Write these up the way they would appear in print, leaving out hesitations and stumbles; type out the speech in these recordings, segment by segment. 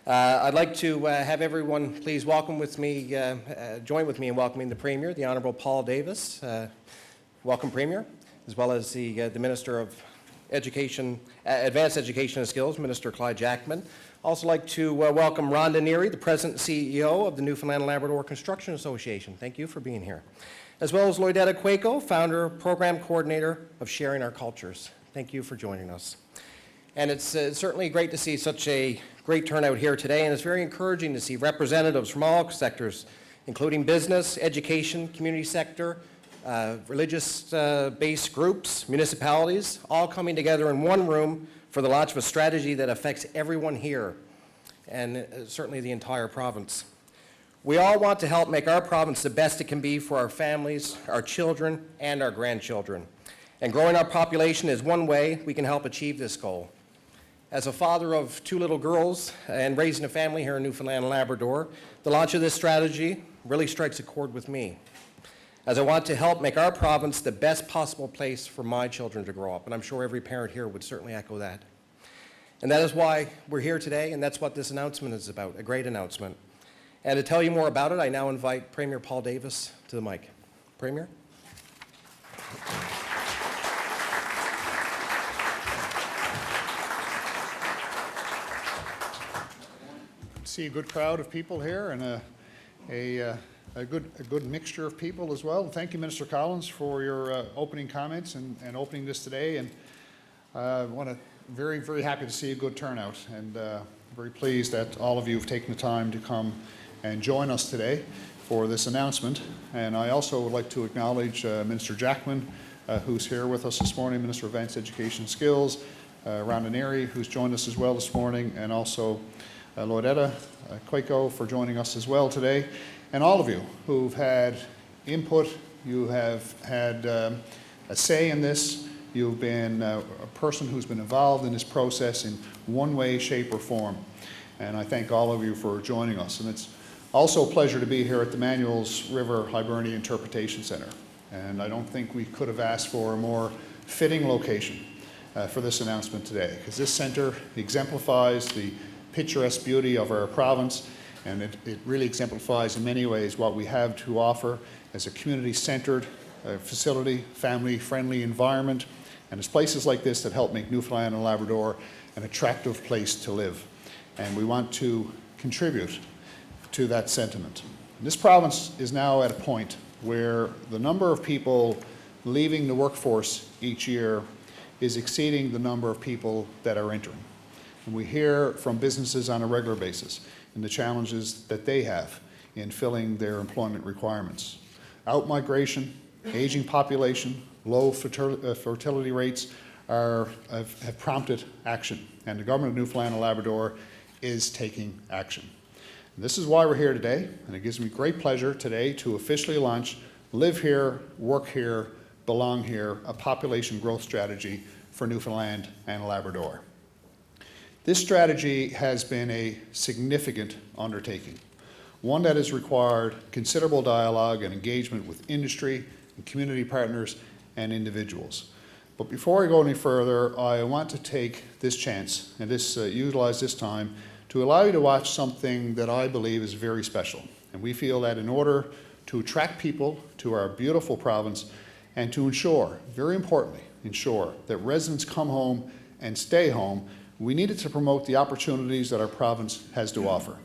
I'd like to have everyone please welcome with me, join with me in welcoming the Premier, the Honourable Paul Davis. Welcome, Premier, as well as the Minister of Education, Advanced Education and Skills, Minister Clyde Jackman. Also like to welcome Rhonda Neary, the President and CEO of the Newfoundland and Labrador Construction Association. Thank you for being here. As well as Lloydetta Quaco, Founder, Program Coordinator of Sharing Our Cultures. Thank you for joining us. And it's certainly great to see such a great turnout here today, and it's very encouraging to see representatives from all sectors, including business, education, community sector, religious-based groups, municipalities, all coming together in one room for the launch of a strategy that affects everyone here, and certainly the entire province. We all want to help make our province the best it can be for our families, our children, and our grandchildren. And growing our population is one way we can help achieve this goal. As a father of 2 little girls and raising a family here in Newfoundland and Labrador, the launch of this strategy really strikes a chord with me, as I want to help make our province the best possible place for my children to grow up, and I'm sure every parent here would certainly echo that. And that is why we're here today, and that's what this announcement is about, a great announcement. And to tell you more about it, I now invite Premier Paul Davis to the mic. Premier? See a good crowd of people here and a good mixture of people as well. Thank you, Minister Collins, for your opening comments and opening this today. And I want to very happy to see a good turnout, and very pleased that all of you have taken the time to come and join us today for this announcement. And I also would like to acknowledge Minister Jackman, who's here with us this morning, Minister of Advanced Education and Skills, Rhonda Neary, who's joined us as well this morning, and also Lloydetta Quaco for joining us as well today, and all of you who've had input, you have had a say in this, you've been a person who's been involved in this process in one way, shape, or form. And I thank all of you for joining us. And it's also a pleasure to be here at the Manuels River Hibernia Interpretation Center. And I don't think we could have asked for a more fitting location for this announcement today, because this center exemplifies the picturesque beauty of our province, and it really exemplifies in many ways what we have to offer as a community-centered facility, family-friendly environment, and it's places like this that help make Newfoundland and Labrador an attractive place to live. And we want to contribute to that sentiment. And this province is now at a point where the number of people leaving the workforce each year is exceeding the number of people that are entering. And we hear from businesses on a regular basis and the challenges that they have in filling their employment requirements. Outmigration, aging population, low fertility rates have prompted action, and the government of Newfoundland and Labrador is taking action. And this is why we're here today, and it gives me great pleasure today to officially launch Live Here, Work Here, Belong Here, a population growth strategy for Newfoundland and Labrador. This strategy has been a significant undertaking, one that has required considerable dialogue and engagement with industry and community partners and individuals. But before I go any further, I want to take this chance and utilize this time to allow you to watch something that I believe is very special. And we feel that in order to attract people to our beautiful province and to ensure, very importantly, that residents come home and stay home, we needed to promote the opportunities that our province has to offer.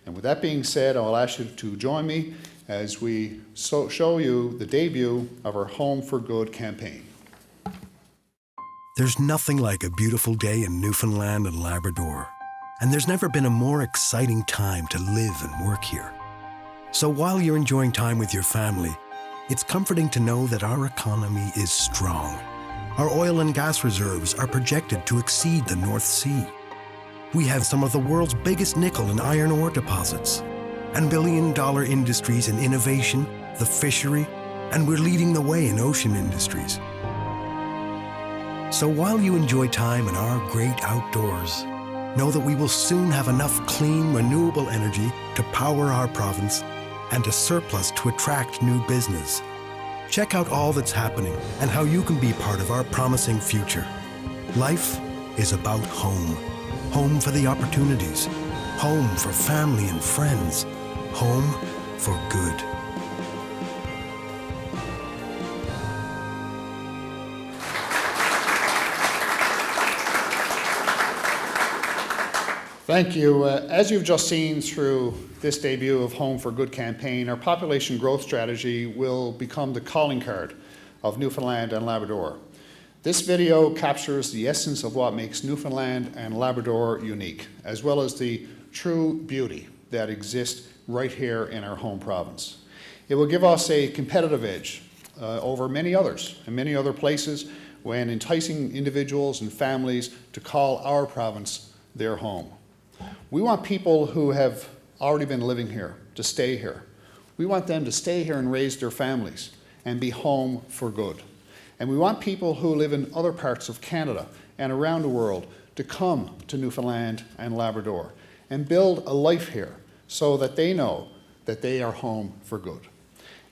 And with that being said, I will ask you to join me as we show you the debut of our Home for Good campaign. There's nothing like a beautiful day in Newfoundland and Labrador, and there's never been a more exciting time to live and work here. So while you're enjoying time with your family, it's comforting to know that our economy is strong. Our oil and gas reserves are projected to exceed the North Sea. We have some of the world's biggest nickel and iron ore deposits, and billion-dollar industries in innovation, the fishery, and we're leading the way in ocean industries. So while you enjoy time in our great outdoors, know that we will soon have enough clean, renewable energy to power our province and a surplus to attract new business. Check out all that's happening and how you can be part of our promising future. Life is about home. Home for the opportunities, home for family and friends, home for good. Thank you. As you've just seen through this debut of Home for Good campaign, our population growth strategy will become the calling card of Newfoundland and Labrador. This video captures the essence of what makes Newfoundland and Labrador unique, as well as the true beauty that exists right here in our home province. It will give us a competitive edge over many others and many other places when enticing individuals and families to call our province their home. We want people who have already been living here to stay here. We want them to stay here and raise their families and be home for good. And we want people who live in other parts of Canada and around the world to come to Newfoundland and Labrador and build a life here so that they know that they are home for good.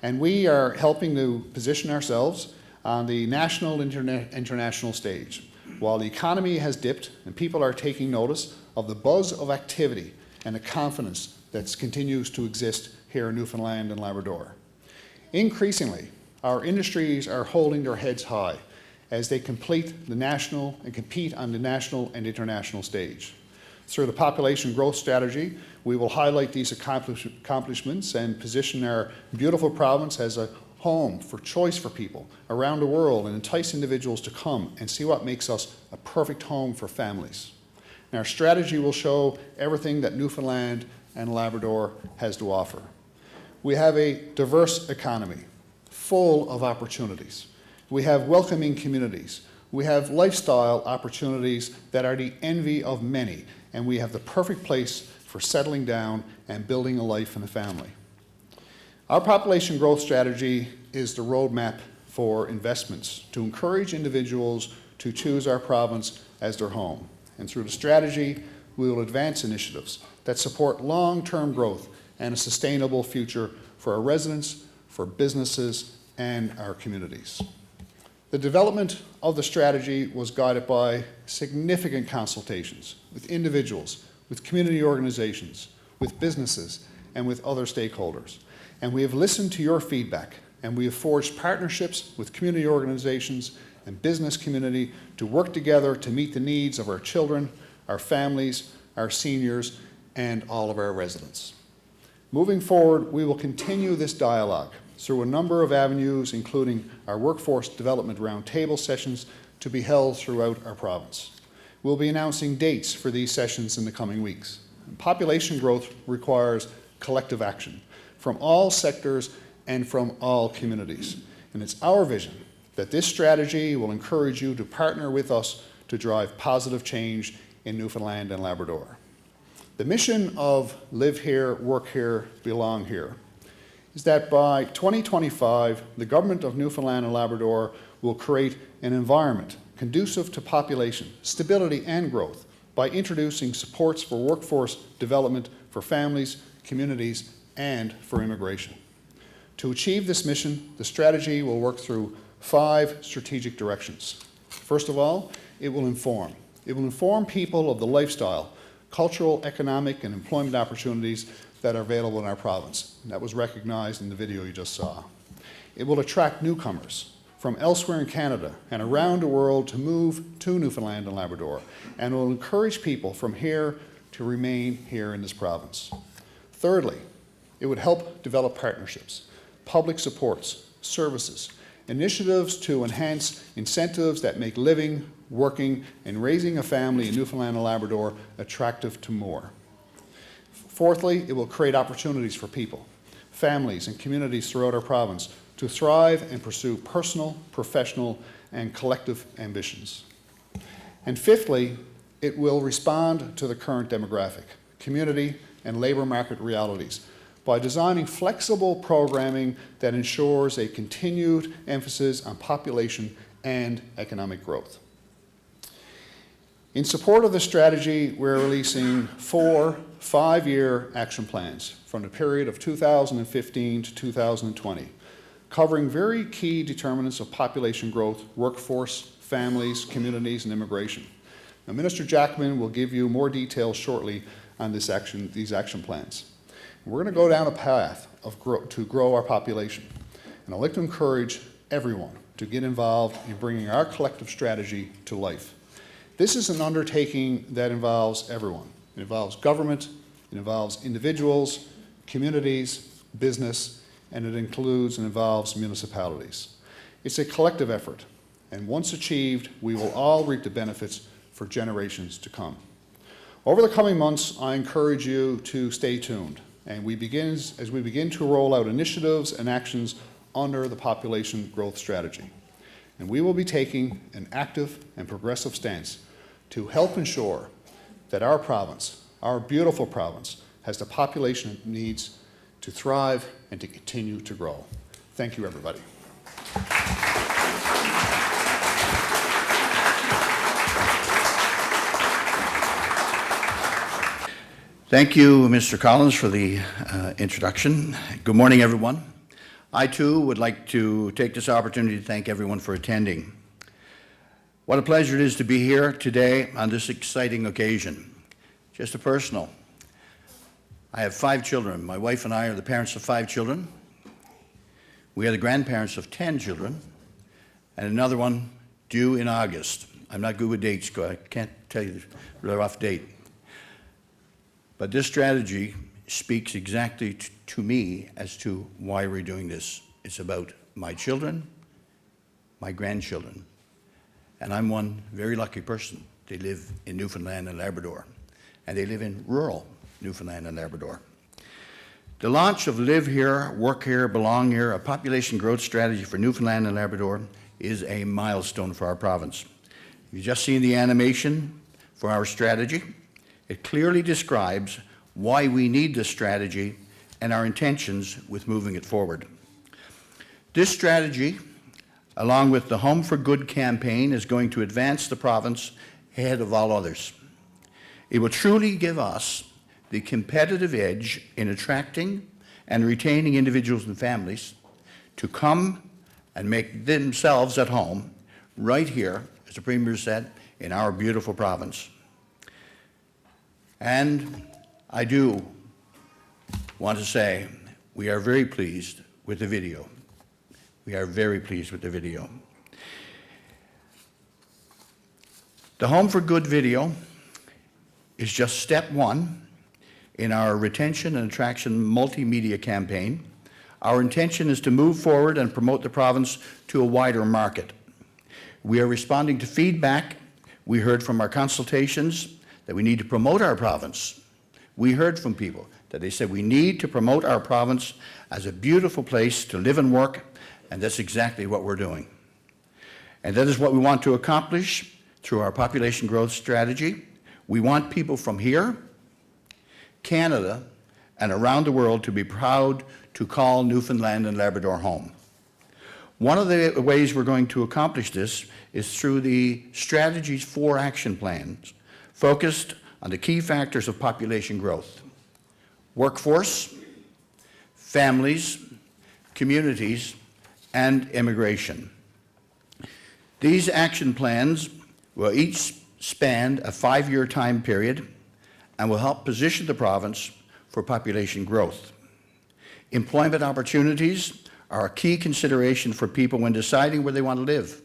And we are helping to position ourselves on the national and international stage. While the economy has dipped and people are taking notice of the buzz of activity and the confidence that continues to exist here in Newfoundland and Labrador. Increasingly, our industries are holding their heads high as they compete on the national and international stage. Through the population growth strategy, we will highlight these accomplishments and position our beautiful province as a home for choice for people around the world and entice individuals to come and see what makes us a perfect home for families. And our strategy will show everything that Newfoundland and Labrador has to offer. We have a diverse economy, full of opportunities. We have welcoming communities. We have lifestyle opportunities that are the envy of many, and we have the perfect place for settling down and building a life and a family. Our population growth strategy is the roadmap for investments to encourage individuals to choose our province as their home. And through the strategy, we will advance initiatives that support long-term growth and a sustainable future for our residents, for businesses, and our communities. The development of the strategy was guided by significant consultations with individuals, with community organizations, with businesses, and with other stakeholders. And we have listened to your feedback, and we have forged partnerships with community organizations and business community to work together to meet the needs of our children, our families, our seniors, and all of our residents. Moving forward, we will continue this dialogue through a number of avenues, including our workforce development roundtable sessions to be held throughout our province. We'll be announcing dates for these sessions in the coming weeks. Population growth requires collective action from all sectors and from all communities. And it's our vision that this strategy will encourage you to partner with us to drive positive change in Newfoundland and Labrador. The mission of Live Here, Work Here, Belong Here is that by 2025, the government of Newfoundland and Labrador will create an environment conducive to population, stability, and growth by introducing supports for workforce development for families, communities, and for immigration. To achieve this mission, the strategy will work through 5 strategic directions. First of all, it will inform. It will inform people of the lifestyle, cultural, economic, and employment opportunities that are available in our province. And that was recognized in the video you just saw. It will attract newcomers from elsewhere in Canada and around the world to move to Newfoundland and Labrador, and will encourage people from here to remain here in this province. Thirdly, it would help develop partnerships, public supports, services, initiatives to enhance incentives that make living, working, and raising a family in Newfoundland and Labrador attractive to more. Fourthly, it will create opportunities for people, families, and communities throughout our province to thrive and pursue personal, professional, and collective ambitions. And fifthly, it will respond to the current demographic, community, and labor market realities by designing flexible programming that ensures a continued emphasis on population and economic growth. In support of the strategy, we're releasing 4 5-year action plans from the period of 2015 to 2020, covering very key determinants of population growth, workforce, families, communities, and immigration. Now, Minister Jackman will give you more details shortly on these action plans. We're going to go down a path to grow our population. And I'd like to encourage everyone to get involved in bringing our collective strategy to life. This is an undertaking that involves everyone. It involves government, it involves individuals, communities, business, and it includes and involves municipalities. It's a collective effort, and once achieved, we will all reap the benefits for generations to come. Over the coming months, I encourage you to stay tuned, and as we begin to roll out initiatives and actions under the population growth strategy. And we will be taking an active and progressive stance to help ensure that our province, our beautiful province, has the population it needs to thrive and to continue to grow. Thank you, everybody. Thank you, Mr. Collins, for the introduction. Good morning, everyone. I, too, would like to take this opportunity to thank everyone for attending. What a pleasure it is to be here today on this exciting occasion. Just a personal. I have 5 children. My wife and I are the parents of 5 children. We are the grandparents of 10 children, and another one due in August. I'm not good with dates, so I can't tell you the rough date. But this strategy speaks exactly to me as to why we're doing this. It's about my children, my grandchildren, and I'm one very lucky person. They live in Newfoundland and Labrador, and they live in rural Newfoundland and Labrador. The launch of Live Here, Work Here, Belong Here, a population growth strategy for Newfoundland and Labrador is a milestone for our province. You've just seen the animation for our strategy. It clearly describes why we need this strategy and our intentions with moving it forward. This strategy, along with the Home for Good campaign, is going to advance the province ahead of all others. It will truly give us the competitive edge in attracting and retaining individuals and families to come and make themselves at home right here, as the Premier said, in our beautiful province. And I do want to say we are very pleased with the video. We are very pleased with the video. The Home for Good video is just step 1 in our retention and attraction multimedia campaign. Our intention is to move forward and promote the province to a wider market. We are responding to feedback we heard from our consultations that we need to promote our province. We heard from people that they said we need to promote our province as a beautiful place to live and work, and that's exactly what we're doing. And that is what we want to accomplish through our population growth strategy. We want people from here, Canada, and around the world to be proud to call Newfoundland and Labrador home. One of the ways we're going to accomplish this is through the Strategy's 4 action plans focused on the key factors of population growth: workforce, families, communities, and immigration. These action plans will each span a 5-year time period and will help position the province for population growth. Employment opportunities are a key consideration for people when deciding where they want to live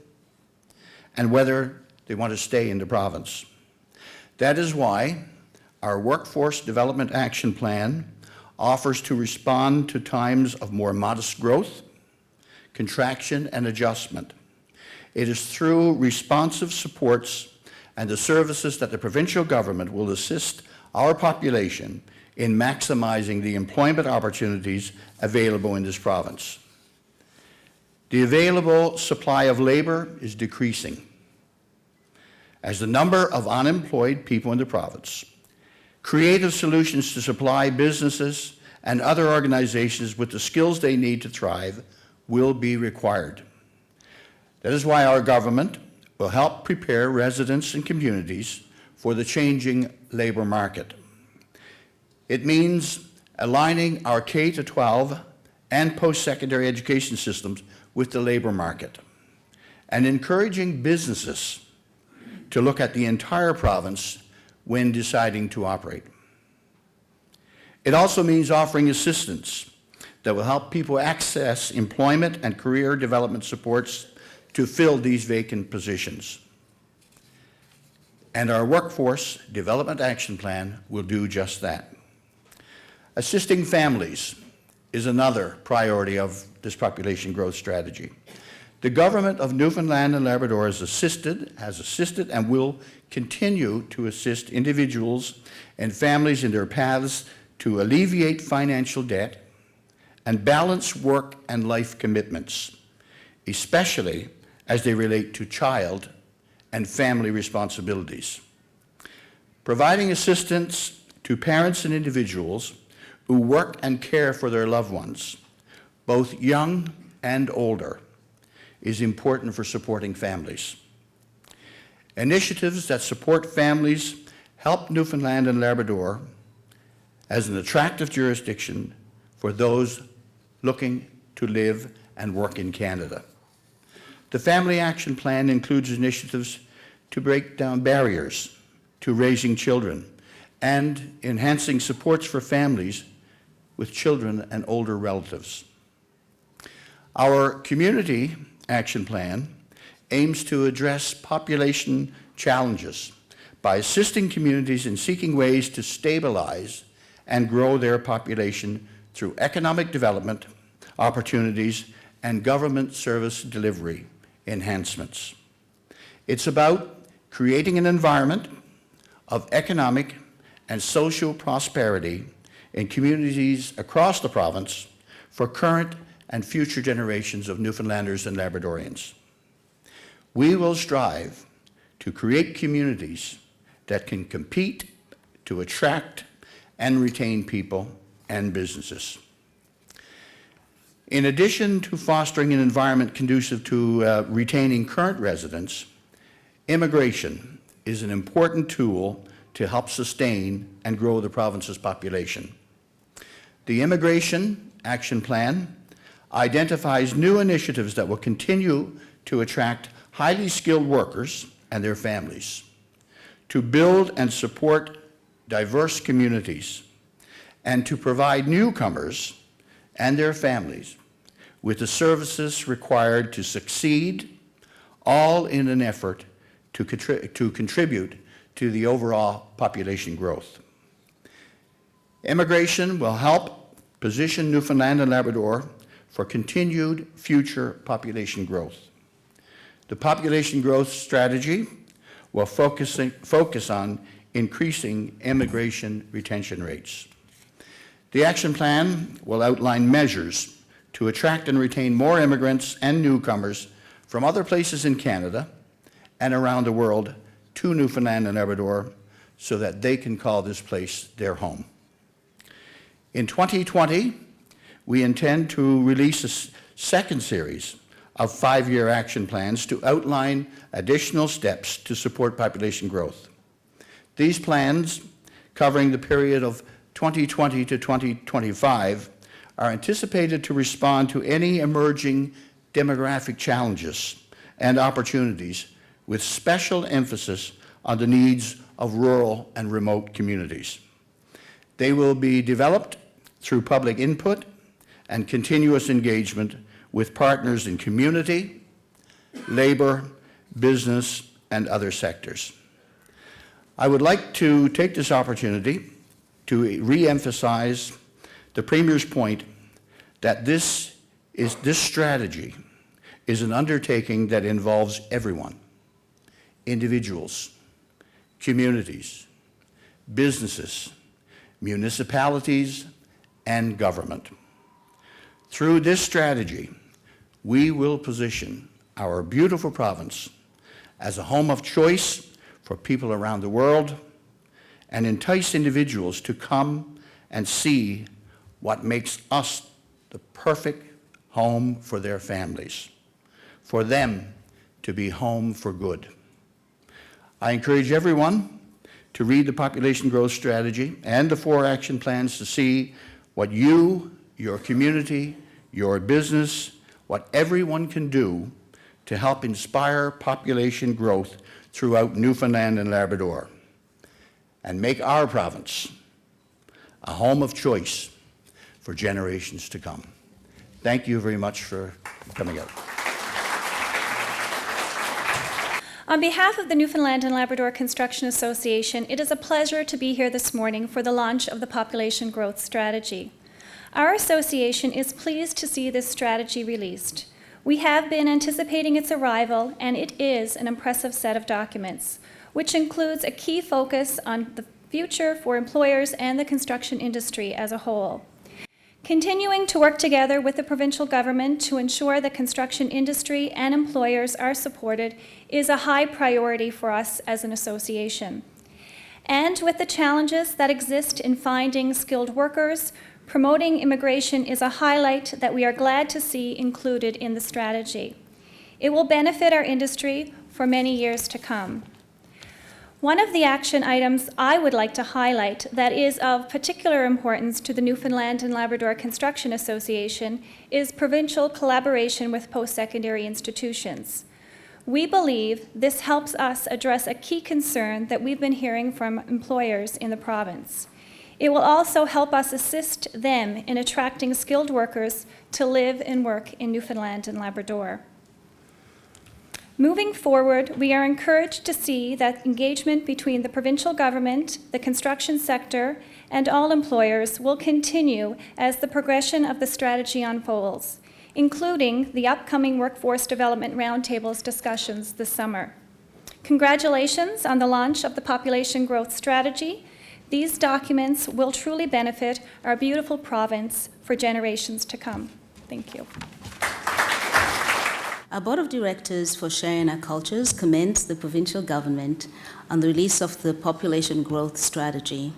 and whether they want to stay in the province. That is why our Workforce Development Action Plan offers to respond to times of more modest growth, contraction, and adjustment. It is through responsive supports and the services that the provincial government will assist our population in maximizing the employment opportunities available in this province. The available supply of labor is decreasing as the number of unemployed people in the province. Creative solutions to supply businesses and other organizations with the skills they need to thrive will be required. That is why our government will help prepare residents and communities for the changing labor market. It means aligning our K-12 and post-secondary education systems with the labor market and encouraging businesses to look at the entire province when deciding to operate. It also means offering assistance that will help people access employment and career development supports to fill these vacant positions. And our Workforce Development Action Plan will do just that. Assisting families is another priority of this population growth strategy. The government of Newfoundland and Labrador has assisted, and will continue to assist individuals and families in their paths to alleviate financial debt and balance work and life commitments, especially as they relate to child and family responsibilities. Providing assistance to parents and individuals who work and care for their loved ones, both young and older, is important for supporting families. Initiatives that support families help Newfoundland and Labrador as an attractive jurisdiction for those looking to live and work in Canada. The Family Action Plan includes initiatives to break down barriers to raising children and enhancing supports for families with children and older relatives. Our Community Action Plan aims to address population challenges by assisting communities in seeking ways to stabilize and grow their population through economic development opportunities and government service delivery enhancements. It's about creating an environment of economic and social prosperity in communities across the province for current and future generations of Newfoundlanders and Labradorians. We will strive to create communities that can compete to attract and retain people and businesses. In addition to fostering an environment conducive to retaining current residents, immigration is an important tool to help sustain and grow the province's population. The Immigration Action Plan identifies new initiatives that will continue to attract highly skilled workers and their families, to build and support diverse communities, and to provide newcomers and their families with the services required to succeed, all in an effort to contribute to the overall population growth. Immigration will help position Newfoundland and Labrador for continued future population growth. The population growth strategy will focus on increasing immigration retention rates. The action plan will outline measures to attract and retain more immigrants and newcomers from other places in Canada and around the world to Newfoundland and Labrador so that they can call this place their home. In 2020, we intend to release a second series of 5-year action plans to outline additional steps to support population growth. These plans, covering the period of 2020 to 2025, are anticipated to respond to any emerging demographic challenges and opportunities, with special emphasis on the needs of rural and remote communities. They will be developed through public input and continuous engagement with partners in community, labor, business, and other sectors. I would like to take this opportunity to re-emphasize the Premier's point that this strategy is an undertaking that involves everyone: individuals, communities, businesses, municipalities, and government. Through this strategy, we will position our beautiful province as a home of choice for people around the world and entice individuals to come and see what makes us the perfect home for their families, for them to be home for good. I encourage everyone to read the population growth strategy and the 4 action plans to see what you, your community, your business, what everyone can do to help inspire population growth throughout Newfoundland and Labrador and make our province a home of choice for generations to come. Thank you very much for coming out. On behalf of the Newfoundland and Labrador Construction Association, it is a pleasure to be here this morning for the launch of the Population Growth Strategy. Our association is pleased to see this strategy released. We have been anticipating its arrival, and it is an impressive set of documents, which includes a key focus on the future for employers and the construction industry as a whole. Continuing to work together with the provincial government to ensure the construction industry and employers are supported is a high priority for us as an association. And with the challenges that exist in finding skilled workers, promoting immigration is a highlight that we are glad to see included in the strategy. It will benefit our industry for many years to come. One of the action items I would like to highlight that is of particular importance to the Newfoundland and Labrador Construction Association is provincial collaboration with post-secondary institutions. We believe this helps us address a key concern that we've been hearing from employers in the province. It will also help us assist them in attracting skilled workers to live and work in Newfoundland and Labrador. Moving forward, we are encouraged to see that engagement between the provincial government, the construction sector, and all employers will continue as the progression of the strategy unfolds, including the upcoming Workforce Development Roundtables discussions this summer. Congratulations on the launch of the Population Growth Strategy. These documents will truly benefit our beautiful province for generations to come. Thank you. Our Board of Directors for Sharing Our Cultures commends the provincial government on the release of the Population Growth Strategy.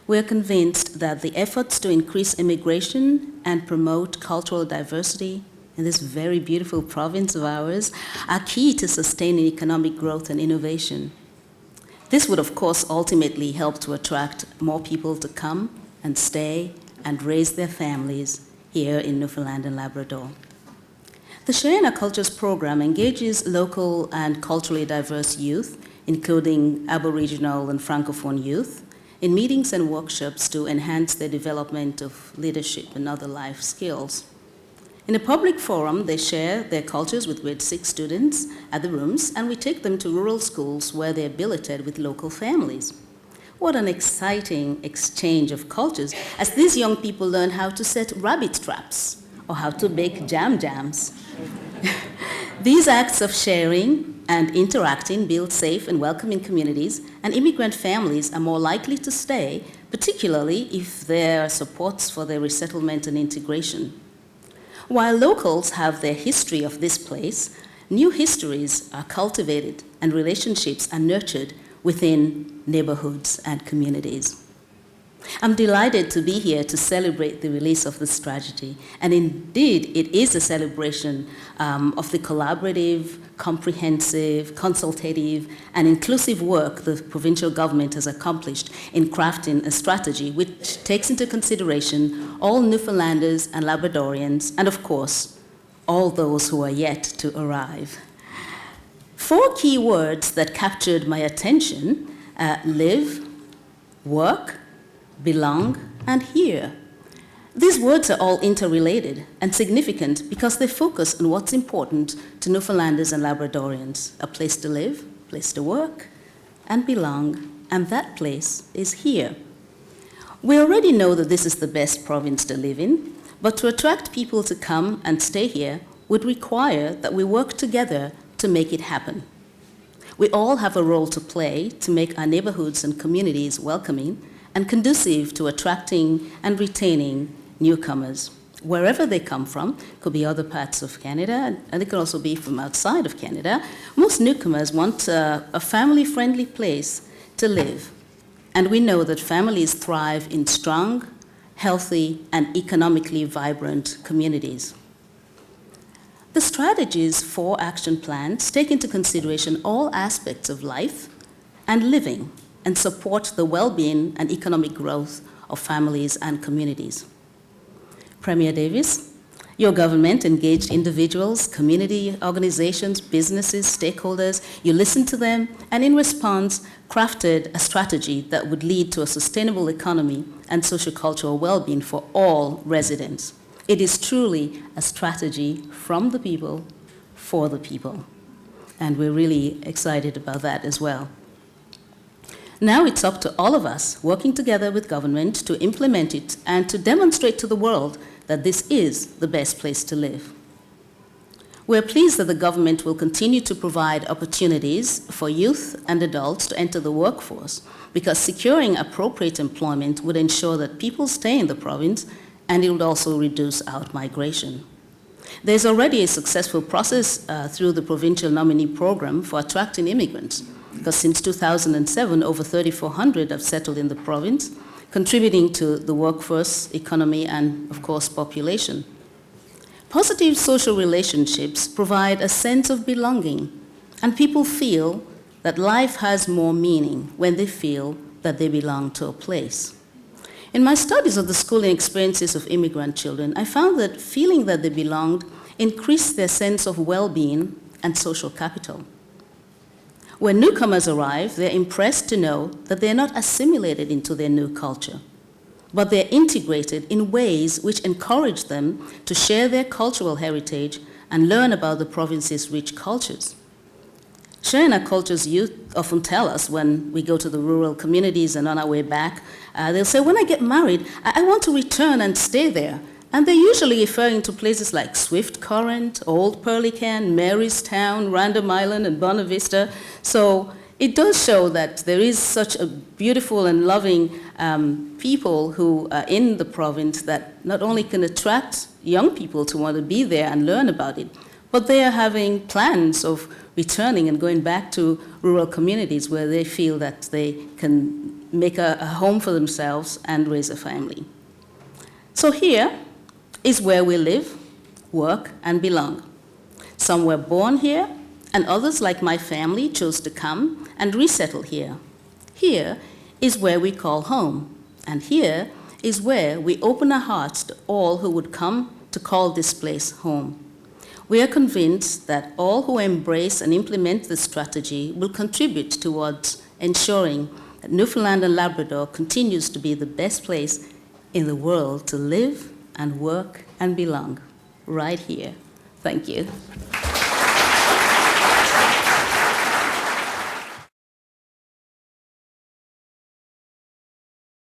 We are convinced that the efforts to increase immigration and promote cultural diversity in this very beautiful province of ours are key to sustaining economic growth and innovation. This would, of course, ultimately help to attract more people to come and stay and raise their families here in Newfoundland and Labrador. The Sharing Our Cultures program engages local and culturally diverse youth, including Aboriginal and Francophone youth, in meetings and workshops to enhance their development of leadership and other life skills. In a public forum, they share their cultures with grade 6 students at the rooms, and we take them to rural schools where they're billeted with local families. What an exciting exchange of cultures as these young people learn how to set rabbit traps or how to bake jams. These acts of sharing and interacting build safe and welcoming communities, and immigrant families are more likely to stay, particularly if there are supports for their resettlement and integration. While locals have their history of this place, new histories are cultivated and relationships are nurtured within neighborhoods and communities. I'm delighted to be here to celebrate the release of the strategy, and indeed it is a celebration of the collaborative, comprehensive, consultative, and inclusive work the provincial government has accomplished in crafting a strategy which takes into consideration all Newfoundlanders and Labradorians, and of course, all those who are yet to arrive. 4 key words that captured my attention: live, work, belong, and here. These words are all interrelated and significant because they focus on what's important to Newfoundlanders and Labradorians: a place to live, a place to work, and belong, and that place is here. We already know that this is the best province to live in, but to attract people to come and stay here would require that we work together to make it happen. We all have a role to play to make our neighborhoods and communities welcoming and conducive to attracting and retaining newcomers, wherever they come from. Could be other parts of Canada, and it could also be from outside of Canada. Most newcomers want a family-friendly place to live, and we know that families thrive in strong, healthy, and economically vibrant communities. The strategy's 4 action plans take into consideration all aspects of life and living, and support the well-being and economic growth of families and communities. Premier Davis, Your government engaged individuals, community organizations, businesses, stakeholders. You listened to them, and in response, crafted a strategy that would lead to a sustainable economy and sociocultural well-being for all residents. It is truly a strategy from the people, for the people. And we're really excited about that as well. Now it's up to all of us, working together with government, to implement it and to demonstrate to the world that this is the best place to live. We're pleased that the government will continue to provide opportunities for youth and adults to enter the workforce, because securing appropriate employment would ensure that people stay in the province, and it would also reduce out-migration. There's already a successful process through the provincial nominee program for attracting immigrants, because since 2007, over 3,400 have settled in the province, contributing to the workforce, economy, and, of course, population. Positive social relationships provide a sense of belonging, and people feel that life has more meaning when they feel that they belong to a place. In my studies of the schooling experiences of immigrant children, I found that feeling that they belonged increased their sense of well-being and social capital. When newcomers arrive, they're impressed to know that they're not assimilated into their new culture, but they're integrated in ways which encourage them to share their cultural heritage and learn about the province's rich cultures. Sharing our cultures, youth often tell us when we go to the rural communities and on our way back, they'll say, when I get married, I want to return and stay there. And they're usually referring to places like Swift Current, Old Pelican, Marystown, Random Island, and Buena Vista. So it does show that there is such a beautiful and loving people who are in the province that not only can attract young people to want to be there and learn about it, but they are having plans of returning and going back to rural communities where they feel that they can make a home for themselves and raise a family. So here is where we live, work, and belong. Some were born here, and others, like my family, chose to come and resettle here. Here is where we call home, and here is where we open our hearts to all who would come to call this place home. We are convinced that all who embrace and implement this strategy will contribute towards ensuring that Newfoundland and Labrador continues to be the best place in the world to live and work and belong, right here. Thank you.